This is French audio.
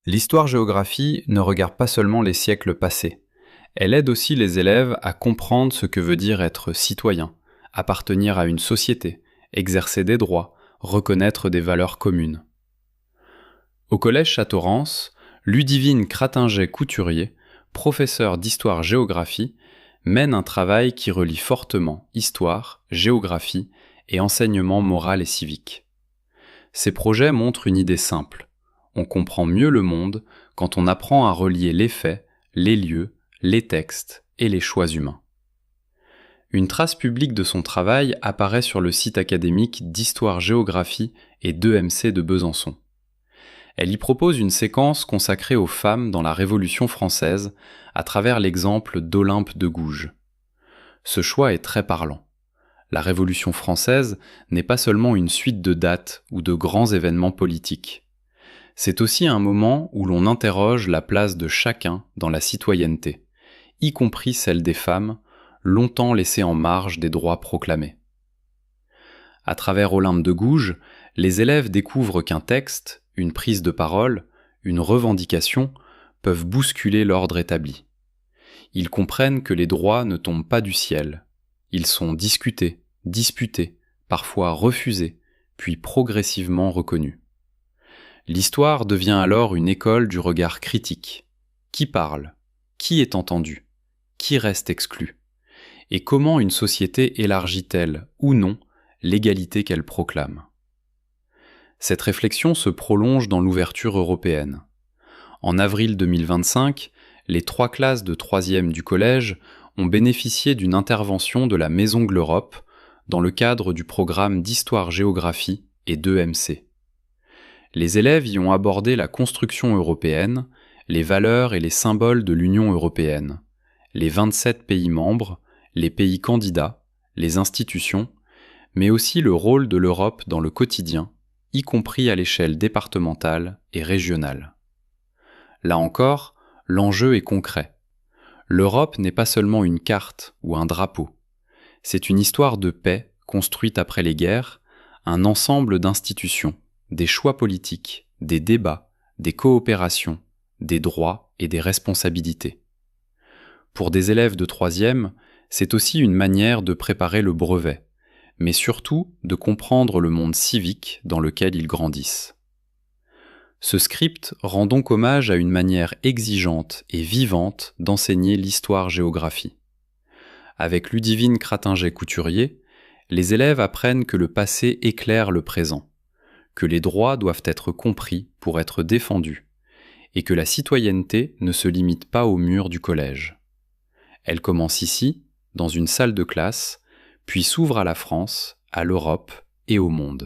L'histoire-géographie ne regarde pas seulement les siècles passés. Elle aide aussi les élèves à comprendre ce que veut dire être citoyen, appartenir à une société, exercer des droits, reconnaître des valeurs communes. Au collège Châteaurance, Ludivine Cratinget-Couturier, professeure d'histoire-géographie, mène un travail qui relie fortement histoire, géographie et enseignement moral et civique. Ces projets montrent une idée simple. On comprend mieux le monde quand on apprend à relier les faits, les lieux, les textes et les choix humains. Une trace publique de son travail apparaît sur le site académique d'Histoire-Géographie et d'EMC de Besançon. Elle y propose une séquence consacrée aux femmes dans la Révolution française à travers l'exemple d'Olympe de Gouges. Ce choix est très parlant. La Révolution française n'est pas seulement une suite de dates ou de grands événements politiques. C'est aussi un moment où l'on interroge la place de chacun dans la citoyenneté, y compris celle des femmes, longtemps laissées en marge des droits proclamés. À travers Olympe de Gouges, les élèves découvrent qu'un texte, une prise de parole, une revendication peuvent bousculer l'ordre établi. Ils comprennent que les droits ne tombent pas du ciel. Ils sont discutés, disputés, parfois refusés, puis progressivement reconnus. L'histoire devient alors une école du regard critique. Qui parle ? Qui est entendu ? Qui reste exclu ? Et comment une société élargit-elle, ou non, l'égalité qu'elle proclame ? Cette réflexion se prolonge dans l'ouverture européenne. En avril 2025, les 3 classes de 3e du collège ont bénéficié d'une intervention de la Maison de l'Europe dans le cadre du programme d'histoire-géographie et d'EMC. Les élèves y ont abordé la construction européenne, les valeurs et les symboles de l'Union européenne, les 27 pays membres, les pays candidats, les institutions, mais aussi le rôle de l'Europe dans le quotidien, y compris à l'échelle départementale et régionale. Là encore, l'enjeu est concret. L'Europe n'est pas seulement une carte ou un drapeau. C'est une histoire de paix construite après les guerres, un ensemble d'institutions, des choix politiques, des débats, des coopérations, des droits et des responsabilités. Pour des élèves de 3e, c'est aussi une manière de préparer le brevet, mais surtout de comprendre le monde civique dans lequel ils grandissent. Ce script rend donc hommage à une manière exigeante et vivante d'enseigner l'histoire-géographie. Avec Ludivine Cratinget-Couturier, les élèves apprennent que le passé éclaire le présent, que les droits doivent être compris pour être défendus, et que la citoyenneté ne se limite pas aux murs du collège. Elle commence ici, dans une salle de classe, puis s'ouvre à la France, à l'Europe et au monde.